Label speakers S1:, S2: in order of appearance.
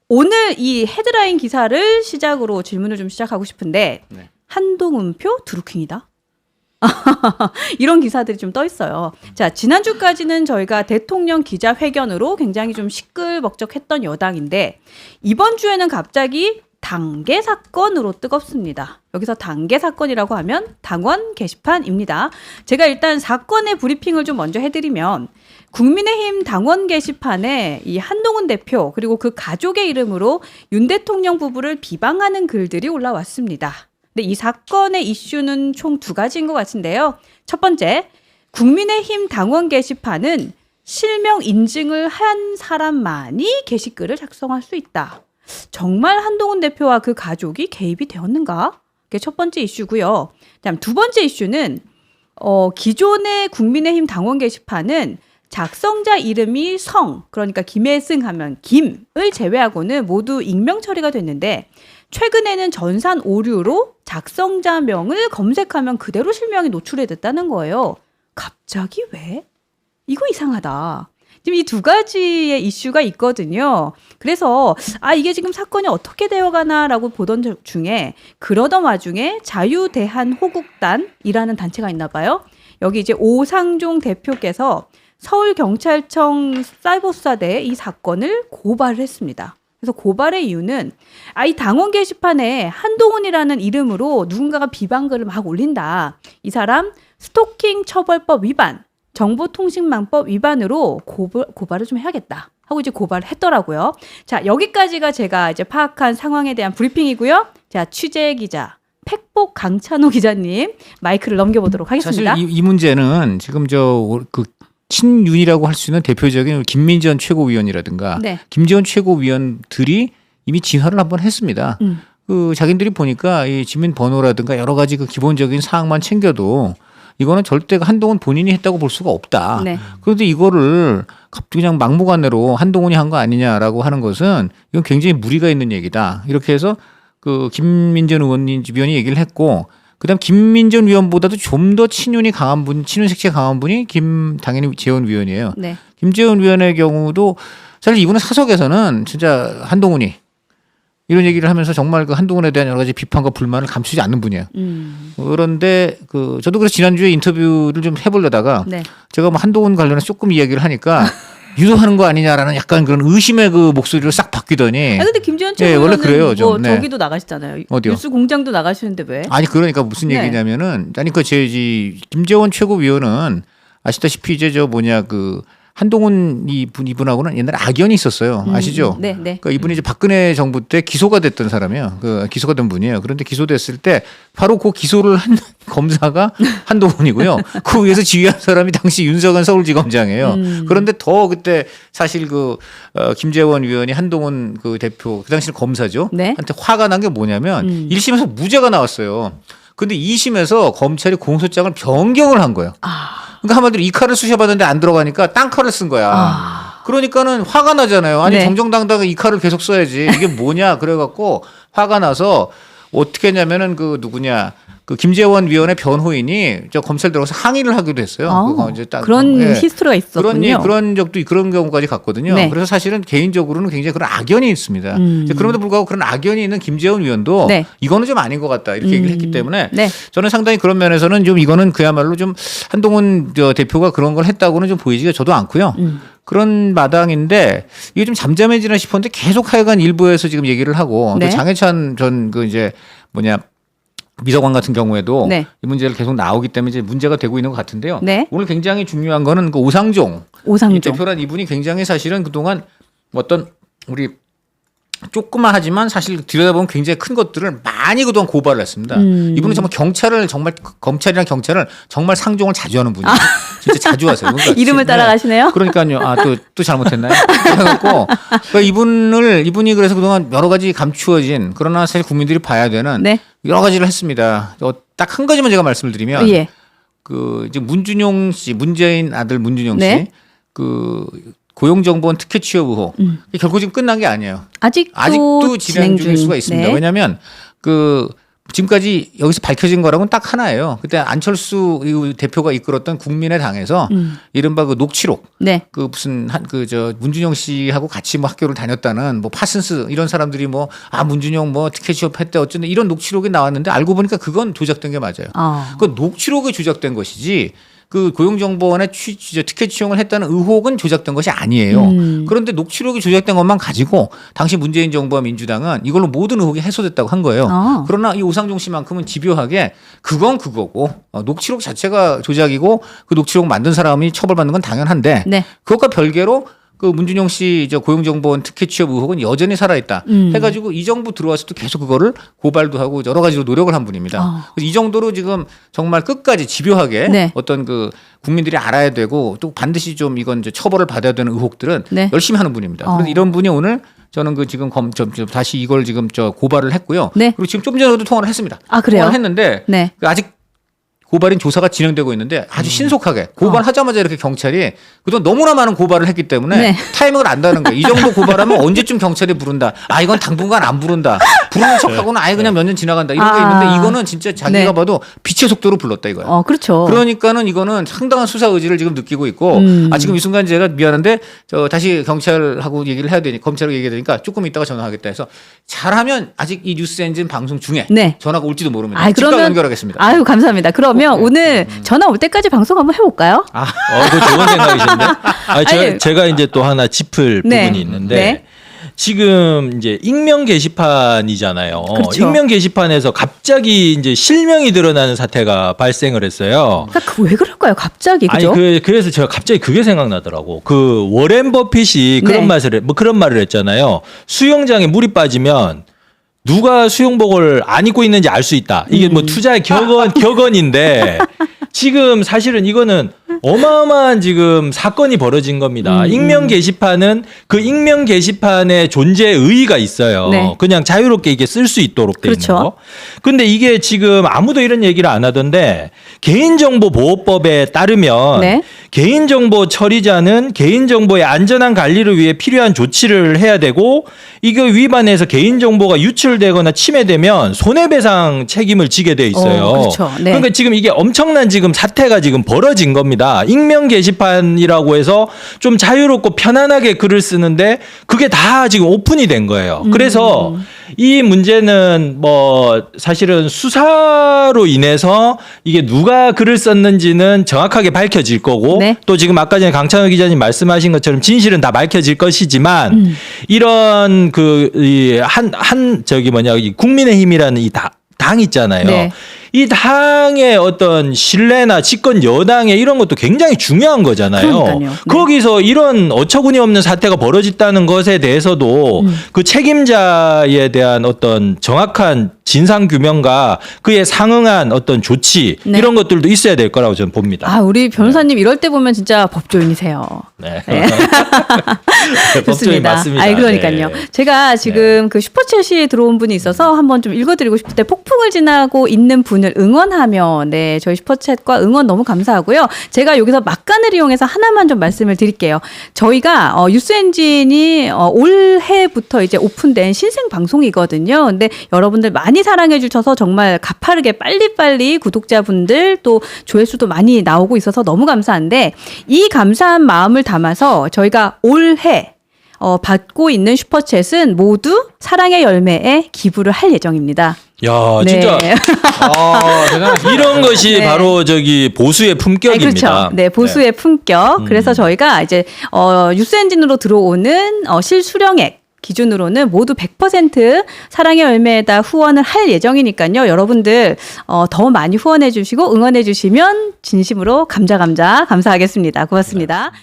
S1: 오늘 이 헤드라인 기사를 시작으로 질문을 좀 시작하고 싶은데
S2: 네.
S1: 한동훈표 드루킹이다. 이런 기사들이 좀 떠 있어요. 자, 지난주까지는 저희가 대통령 기자회견으로 굉장히 좀 시끌벅적했던 여당인데 이번 주에는 갑자기 당계 사건으로 뜨겁습니다. 여기서 당계 사건이라고 하면 당원 게시판입니다. 제가 일단 사건의 브리핑을 좀 먼저 해드리면 국민의힘 당원 게시판에 이 한동훈 대표 그리고 그 가족의 이름으로 윤 대통령 부부를 비방하는 글들이 올라왔습니다. 근데 이 사건의 이슈는 총 두 가지인 것 같은데요. 첫 번째, 국민의힘 당원 게시판은 실명 인증을 한 사람만이 게시글을 작성할 수 있다. 정말 한동훈 대표와 그 가족이 개입이 되었는가? 그게 첫 번째 이슈고요. 다음 두 번째 이슈는 기존의 국민의힘 당원 게시판은 작성자 이름이 성, 그러니까 김혜승 하면 김을 제외하고는 모두 익명 처리가 됐는데 최근에는 전산 오류로 작성자명을 검색하면 그대로 실명이 노출이 됐다는 거예요. 갑자기 왜? 이거 이상하다. 지금 이 두 가지의 이슈가 있거든요. 그래서 이게 지금 사건이 어떻게 되어가나라고 보던 중에 그러던 와중에 자유대한호국단이라는 단체가 있나 봐요. 여기 이제 오상종 대표께서 서울경찰청 사이버수사대에 이 사건을 고발을 했습니다. 그래서 고발의 이유는 이 당원 게시판에 한동훈이라는 이름으로 누군가가 비방글을 막 올린다. 이 사람 스토킹 처벌법 위반, 정보통신망법 위반으로 고발을 좀 해야겠다 하고 이제 고발을 했더라고요. 자, 여기까지가 제가 이제 파악한 상황에 대한 브리핑이고요. 자, 취재 기자 팩복 강찬호 기자님 마이크를 넘겨보도록 하겠습니다.
S2: 사실 이 문제는 지금 그 친윤이라고 할 수 있는 대표적인 김민전 최고위원이라든가
S1: 네.
S2: 김재원 최고위원들이 이미 진화를 한번 했습니다. 그 자기들이 보니까 이 지민 번호라든가 여러 가지 그 기본적인 사항만 챙겨도 이거는 절대 한동훈 본인이 했다고 볼 수가 없다.
S1: 네.
S2: 그런데 이거를 갑자기 그냥 막무가내로 한동훈이 한 거 아니냐라고 하는 것은 이건 굉장히 무리가 있는 얘기다. 이렇게 해서 그 김민전 위원이 얘기를 했고, 그다음 김민전 위원보다도 좀 더 친윤이 강한 분, 친윤 색채가 강한 분이 당연히 재원 위원이에요.
S1: 네.
S2: 김재원 위원의 경우도 사실 이분은 사석에서는 진짜 한동훈이 이런 얘기를 하면서 정말 그 한동훈에 대한 여러 가지 비판과 불만을 감추지 않는 분이에요. 그런데 저도 그래서 지난주에 인터뷰를 좀 해보려다가
S1: 네.
S2: 제가 뭐 한동훈 관련해서 조금 이야기를 하니까 유도하는 거 아니냐라는 약간 그런 의심의 그 목소리로 싹 바뀌더니.
S1: 근데 김재원
S2: 네, 원래 그래요,
S1: 최고위원은
S2: 좀. 네.
S1: 저기도 나가시잖아요.
S2: 어디요?
S1: 뉴스 공장도 나가시는데 왜?
S2: 아니 그러니까 무슨
S1: 네.
S2: 얘기냐면은 김재원 최고위원은 아시다시피 이제 한동훈 이분하고는 옛날에 악연이 있었어요. 아시죠?
S1: 네, 네.
S2: 그러니까 이분이 이제 박근혜 정부 때 기소가 됐던 사람이에요. 기소가 된 분이에요. 그런데 기소됐을 때 바로 그 기소를 한 검사가 한동훈이고요. 그 위에서 지휘한 사람이 당시 윤석열 서울지검장이에요. 그런데 더 그때 사실 김재원 위원이 한동훈 그 대표 그 당시는 검사죠.
S1: 네.
S2: 한테 화가 난 게 뭐냐면 1심에서 무죄가 나왔어요. 근데 2심에서 검찰이 공소장을 변경을 한 거예요. 그러니까 한마디로 이 칼을 쑤셔봤는데 안 들어가니까 딴 칼을 쓴 거야. 그러니까는 화가 나잖아요. 아니
S1: 네.
S2: 정정당당하게 이 칼을 계속 써야지. 이게 뭐냐 그래갖고 화가 나서 어떻게 했냐면은 그 김재원 위원의 변호인이 검찰 들어가서 항의를 하기도 했어요. 그거 이제
S1: 그런 히스토리가 있었군요.
S2: 그런 경우까지 갔거든요.
S1: 네.
S2: 그래서 사실은 개인적으로는 굉장히 그런 악연이 있습니다. 그럼에도 불구하고 그런 악연이 있는 김재원 위원도
S1: 네.
S2: 이거는 좀 아닌 것 같다 이렇게 얘기를 했기 때문에
S1: 네.
S2: 저는 상당히 그런 면에서는 좀 이거는 그야말로 좀 한동훈 대표가 그런 걸 했다고는 좀 보이지가 저도 않고요. 그런 마당인데 이게 좀 잠잠해지나 싶었는데 계속 하여간 일부에서 지금 얘기를 하고
S1: 네.
S2: 또 장해찬 전 비서관 같은 경우에도
S1: 네.
S2: 이 문제를 계속 나오기 때문에 이제 문제가 되고 있는 것 같은데요.
S1: 네.
S2: 오늘 굉장히 중요한 거는 그 오상종 이 대표란 이분이 굉장히 사실은 그동안 어떤 우리 조그마하지만 사실 들여다보면 굉장히 큰 것들을 많이 그동안 고발을 했습니다. 이분은 정말 검찰이랑 경찰을 정말 상종을 자주 하는 분이에요. 진짜 자주 하세요. 그러니까
S1: 이름을 따라가시네요.
S2: 그러니까요. 또 잘못했나요? 그래갖고 그러니까 이분이 그래서 그동안 여러 가지 감추어진 그러나 사실 국민들이 봐야 되는
S1: 네. 여러
S2: 가지를 했습니다. 딱 한 가지만 제가 말씀을 드리면
S1: 예.
S2: 이제 문준용 씨, 문재인 아들 문준용 씨
S1: 네.
S2: 고용정보원 특혜 취업 의혹 결국 지금 끝난 게 아니에요.
S1: 아직도
S2: 진행 중일 수가 있습니다.
S1: 네.
S2: 왜냐하면 지금까지 여기서 밝혀진 거라고는 딱 하나예요. 그때 안철수 대표가 이끌었던 국민의당에서 이른바 그 녹취록,
S1: 네.
S2: 그 무슨 문준용 씨하고 같이 뭐 학교를 다녔다는 뭐 파슨스 이런 사람들이 뭐 문준용 뭐 티켓 취업했대 어쩐데 이런 녹취록이 나왔는데 알고 보니까 그건 조작된 게 맞아요. 그 녹취록이 조작된 것이지. 그 고용정보원에 티켓 취용을 했다는 의혹은 조작된 것이 아니에요. 그런데 녹취록이 조작된 것만 가지고 당시 문재인 정부와 민주당은 이걸로 모든 의혹이 해소됐다고 한 거예요. 그러나 이 오상종 씨만큼은 집요하게 그건 그거고 녹취록 자체가 조작이고 그 녹취록 만든 사람이 처벌받는 건 당연한데
S1: 네.
S2: 그것과 별개로 그 문준용 씨 고용정보원 특혜 취업 의혹은 여전히 살아있다. 해가지고 이 정부 들어왔을 때 계속 그거를 고발도 하고 여러 가지로 노력을 한 분입니다. 그래서 이 정도로 지금 정말 끝까지 집요하게
S1: 네.
S2: 어떤 그 국민들이 알아야 되고 또 반드시 좀 이건 이제 처벌을 받아야 되는 의혹들은
S1: 네.
S2: 열심히 하는 분입니다. 그래서 이런 분이 오늘 저는 그 지금 다시 이걸 지금 고발을 했고요.
S1: 네.
S2: 그리고 지금 좀 전에도 통화를 했습니다.
S1: 그래요?
S2: 통화를 했는데
S1: 네.
S2: 아직 고발인 조사가 진행되고 있는데 아주 신속하게 고발하자마자 이렇게 경찰이 그동안 너무나 많은 고발을 했기 때문에
S1: 네.
S2: 타이밍을 안다는 거예요. 이 정도 고발하면 언제쯤 경찰이 부른다. 이건 당분간 안 부른다. 부르는 척하고는 아예 그냥 몇 년 지나간다. 이런 게 있는데 이거는 진짜 자기가
S1: 네.
S2: 봐도 빛의 속도로 불렀다 이거예요.
S1: 그렇죠.
S2: 그러니까는 이거는 상당한 수사 의지를 지금 느끼고 있고 지금 이 순간 제가 미안한데 다시 경찰하고 얘기를 해야 되니까 검찰하고 얘기해야 되니까 조금 이따가 전화하겠다 해서 잘하면 아직 이 뉴스 엔진 방송 중에
S1: 네.
S2: 전화가 올지도 모릅니다.
S1: 그러면
S2: 즉각 연결하겠습니다.
S1: 아유 감사합니다. 그러면 오늘 전화 올 때까지 방송 한번 해볼까요?
S3: 그 좋은 생각이신데.
S1: 아니,
S3: 제가 이제 또 하나 짚을
S1: 네.
S3: 부분이 있는데.
S1: 네.
S3: 지금 이제 익명 게시판이잖아요.
S1: 그렇죠.
S3: 익명 게시판에서 갑자기 이제 실명이 드러나는 사태가 발생을 했어요.
S1: 그러니까 왜 그럴까요? 갑자기 그죠?
S3: 그래서 제가 갑자기 그게 생각나더라고. 그 워렌 버핏이
S1: 네.
S3: 그런 말을 했잖아요. 수영장에 물이 빠지면 누가 수영복을 안 입고 있는지 알 수 있다. 이게 뭐 투자의 격언인데 지금 사실은 이거는 어마어마한 지금 사건이 벌어진 겁니다. 익명 게시판은 그 익명 게시판의 존재의 의의가 있어요.
S1: 네.
S3: 그냥 자유롭게 이게 쓸 수 있도록 돼
S1: 그렇죠.
S3: 있는 거. 근데 이게 지금 아무도 이런 얘기를 안 하던데 개인정보보호법에 따르면
S1: 네.
S3: 개인정보 처리자는 개인정보의 안전한 관리를 위해 필요한 조치를 해야 되고 이거 위반해서 개인정보가 유출되거나 침해되면 손해배상 책임을 지게 돼 있어요.
S1: 그렇죠. 네.
S3: 그러니까 지금 이게 엄청난 지금 사태가 지금 벌어진 겁니다. 익명 게시판이라고 해서 좀 자유롭고 편안하게 글을 쓰는데 그게 다 지금 오픈이 된 거예요. 그래서 이 문제는 뭐 사실은 수사로 인해서 이게 누가 글을 썼는지는 정확하게 밝혀질 거고
S1: 네.
S3: 또 지금 아까 전에 강찬호 기자님 말씀하신 것처럼 진실은 다 밝혀질 것이지만 이런 이 국민의힘이라는 이 당 있잖아요.
S1: 네.
S3: 이 당의 어떤 신뢰나 집권 여당의 이런 것도 굉장히 중요한 거잖아요.
S1: 그러니까요. 네.
S3: 거기서 이런 어처구니 없는 사태가 벌어졌다는 것에 대해서도 그 책임자에 대한 어떤 정확한 진상 규명과 그에 상응한 어떤 조치
S1: 네.
S3: 이런 것들도 있어야 될 거라고 저는 봅니다.
S1: 우리 변호사님 이럴 때 보면 진짜 법조인이세요.
S3: 네.
S1: 네.
S3: 법조인
S1: 좋습니다.
S3: 맞습니다.
S1: 그러니까요.
S3: 네.
S1: 제가 지금 그 슈퍼챗이 들어온 분이 있어서 한번 좀 읽어드리고 싶은데 폭풍을 지나고 있는 분을 응원하며 저희 슈퍼챗과 응원 너무 감사하고요. 제가 여기서 막간을 이용해서 하나만 좀 말씀을 드릴게요. 저희가 뉴스엔진이 올해부터 이제 오픈된 신생 방송이거든요. 근데 여러분들 많이 사랑해 주셔서 정말 가파르게 빨리빨리 구독자분들 또 조회수도 많이 나오고 있어서 너무 감사한데 이 감사한 마음을 담아서 저희가 올해 받고 있는 슈퍼챗은 모두 사랑의 열매에 기부를 할 예정입니다.
S3: 야,
S1: 네.
S3: 진짜
S2: 대단하십니다.
S3: 이런 것이
S1: 네.
S3: 바로 보수의 품격입니다.
S1: 그렇죠. 네, 보수의 품격. 그래서 저희가 이제 뉴스 엔진으로 들어오는 실수령액 기준으로는 모두 100% 사랑의 열매에다 후원을 할 예정이니까요. 여러분들 더 많이 후원해 주시고 응원해 주시면 진심으로 감사하겠습니다. 고맙습니다.